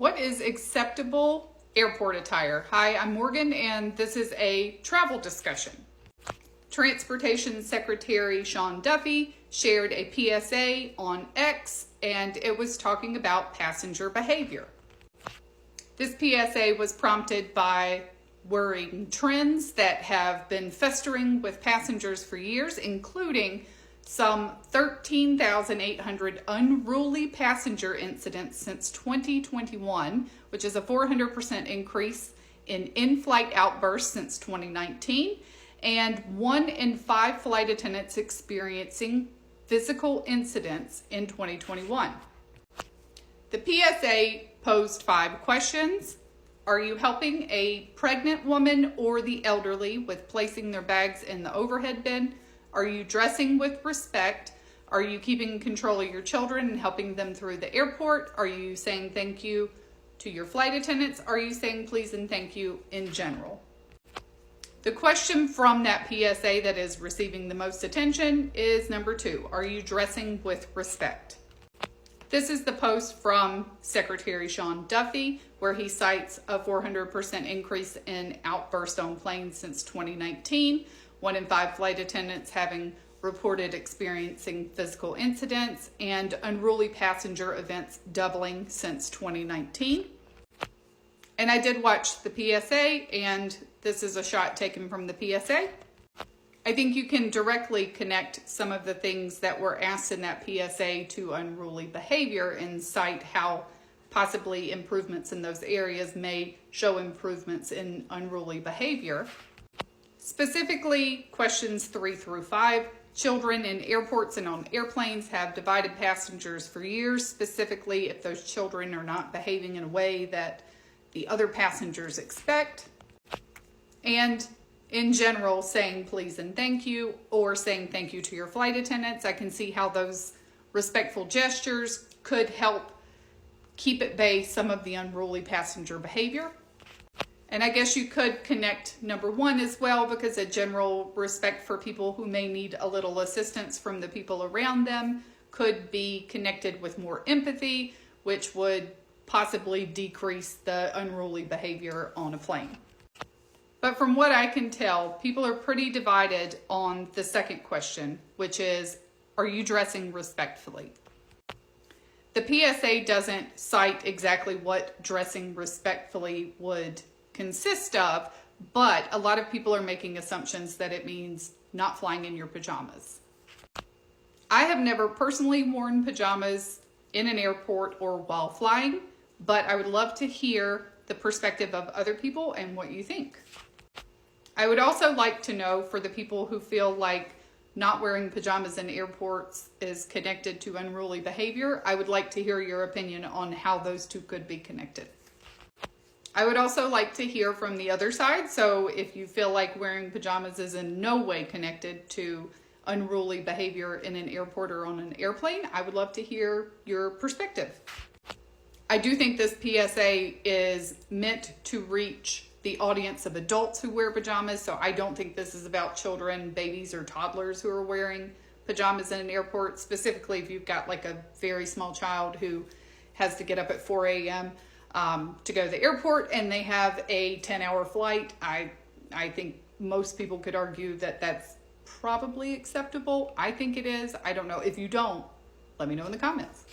What is acceptable airport attire? Hi, I'm Morgan, and this is a travel discussion. Transportation Secretary Sean Duffy shared a PSA on X, and it was talking about passenger behavior. This PSA was prompted by worrying trends that have been festering with passengers for years, including some 13,800 unruly passenger incidents since 2021, which is a 400% increase in in-flight outbursts since 2019, and 1 in 5 flight attendants experiencing physical incidents in 2021. The PSA posed 5 questions. Are you helping a pregnant woman or the elderly with placing their bags in the overhead bin? Are you dressing with respect? Are you keeping control of your children and helping them through the airport? Are you saying thank you to your flight attendants? Are you saying please and thank you in general? The question from that PSA that is receiving the most attention is number 2. Are you dressing with respect? This is the post from Secretary Sean Duffy, where he cites a 400% increase in outbursts on planes since 2019, 1 in 5 flight attendants having reported experiencing physical incidents, and unruly passenger events doubling since 2019. And I did watch the PSA, and this is a shot taken from the PSA. I think you can directly connect some of the things that were asked in that PSA to unruly behavior and cite how possibly improvements in those areas may show improvements in unruly behavior. Specifically, questions 3 through 5. Children in airports and on airplanes have divided passengers for years, specifically if those children are not behaving in a way that the other passengers expect. And in general, saying please and thank you, or saying thank you to your flight attendants. I can see how those respectful gestures could help keep at bay some of the unruly passenger behavior. And I guess you could connect number 1 as well, because a general respect for people who may need a little assistance from the people around them could be connected with more empathy, which would possibly decrease the unruly behavior on a plane. But from what I can tell, people are pretty divided on the second question, which is, are you dressing respectfully? The PSA doesn't cite exactly what dressing respectfully would consist of, but a lot of people are making assumptions that it means not flying in your pajamas. I have never personally worn pajamas in an airport or while flying, but I would love to hear the perspective of other people and what you think. I would also like to know, for the people who feel like not wearing pajamas in airports is connected to unruly behavior, I would like to hear your opinion on how those two could be connected. I would also like to hear from the other side, so if you feel like wearing pajamas is in no way connected to unruly behavior in an airport or on an airplane, I would love to hear your perspective. I do think this PSA is meant to reach the audience of adults who wear pajamas, so I don't think this is about children, babies, or toddlers who are wearing pajamas in an airport. Specifically, if you've got like a very small child who has to get up at 4 a.m. To go to the airport and they have a 10-hour flight, I think most people could argue that that's probably acceptable. I think it is. I don't know. If you don't, let me know in the comments.